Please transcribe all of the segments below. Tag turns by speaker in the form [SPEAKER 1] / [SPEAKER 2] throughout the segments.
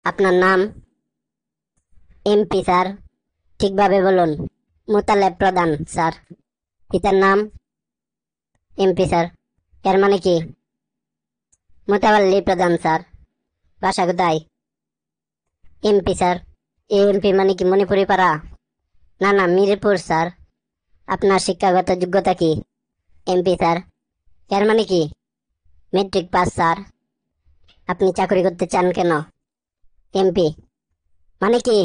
[SPEAKER 1] আপনার নাম? MP sir. ঠিকভাবে বলুন। মোতালেব প্রধান স্যার। পিতার নাম? MP sir. এর মানে কি? মোতাবাল্লি প্রধান স্যার। বাসা কোথায়? MP sir. এমপি মানে কি মণিপুরি পাড়া? না না, মিরপুর স্যার। আপনার শিক্ষাগত যোগ্যতা কি? MP sir. এর মানে কি? Matric pass sir. আপনি চাকরি করতে চান কেন? এমপি মানে কি?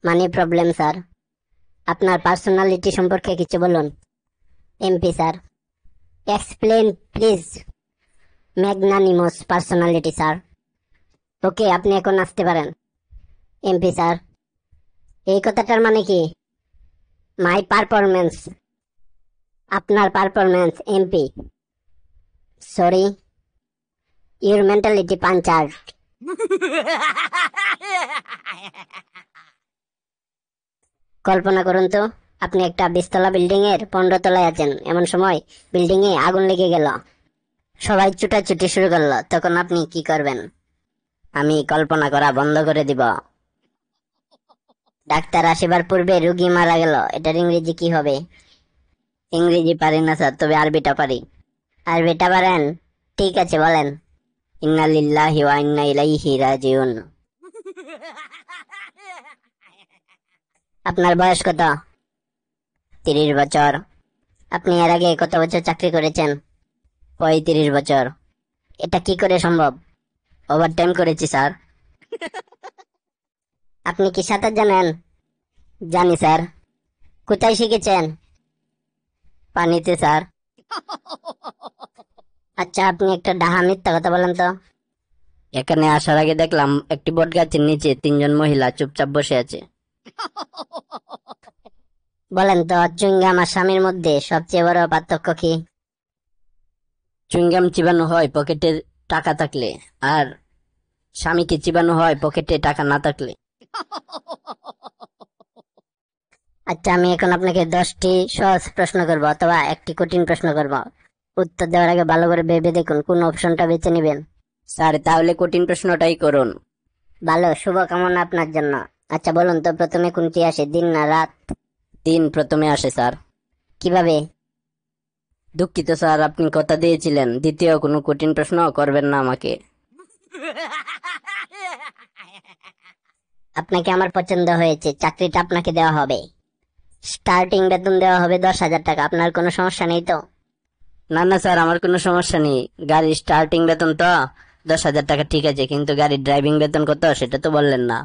[SPEAKER 1] Money problem sir. আপনার পার্সোনালিটি সম্পর্কে কিছু বলুন। MP sir. Explain please. Magnanimous personality sir. Okay, আপনি এখন আসতে পারেন। MP sir. এই কথাটার মানে কি? My performance. আপনার performance MP. Sorry, your mentality puncture. কল্পনা করুন তো, আপনি একটা 20 তলা বিল্ডিং এর 15 তলায় আছেন। এমন সময় বিল্ডিং এ আগুন লেগে গেল, সবাই ছুটাছুটি শুরু করলো, তখন আপনি কি করবেন? আমি কল্পনা করা বন্ধ করে দিব। ডাক্তার আসিবার পূর্বে রোগী মারা গেল, এটার ইংরেজি কি হবে? ইংরেজি পারি না স্যার, তবে আরবিটা পারি। আরবিটা পারেন? ঠিক আছে, বলেন। ইন্না লিল্লাহি ওয়া ইন্না ইলাইহি রাজিউন। আপনার বয়স কত? 30 বছর। আপনি এর আগে কত বছর চাকরি করেছেন? 35 বছর। এটা কি করে সম্ভব? ওভারটাইম করেছি স্যার। আপনি কি সাঁতার জানেন? জানি স্যার। কোথায় শিখেছেন? পানিতে স্যার। আচ্ছা, আপনি একটা ডাহা মিথ্যা কথা বলেন তো। এখানে আসার আগে দেখলাম একটি বট গাছের নিচে 3 জন মহিলা চুপচাপ বসে আছে। বলেন তো, চুইংগাম আর স্বামীর মধ্যে সবচেয়ে বড় পার্থক্য কি? চুইংগাম চিবানো হয় পকেটে টাকা থাকলে, আর স্বামীকে চিবানো হয় পকেটে টাকা না থাকলে। আচ্ছা, আমি এখন আপনাকে 10টি সহজ প্রশ্ন করব অথবা একটি কঠিন প্রশ্ন করব। উত্তর দেওয়ার আগে ভালো করে ভেবে দেখুন কোন অপশনটা বেছে নেবেন। স্যার, তাহলে কঠিন প্রশ্নটাই করুন। ভালো, শুভকামনা আপনার জন্য। আচ্ছা বলুন তো, প্রথমে কোনটি আসে, দিন না রাত? দিন প্রথমে আসে স্যার। কিভাবে? দুঃখিত স্যার, আপনি কথা দিয়েছিলেন দ্বিতীয় কোনো কঠিন প্রশ্ন করবেন না আমাকে। আপনাকে আমার পছন্দ হয়েছে, চাকরিটা আপনাকে দেওয়া হবে। স্টার্টিং বেতন দেওয়া হবে 10,000 টাকা। আপনার কোনো সমস্যা নেই তো? না না স্যার, আমার কোনো সমস্যা নেই। গাড়ির স্টার্টিং বেতন তো 10,000 টাকা, ঠিক আছে, কিন্তু গাড়ির ড্রাইভিং বেতন কত সেটা তো বললেন না।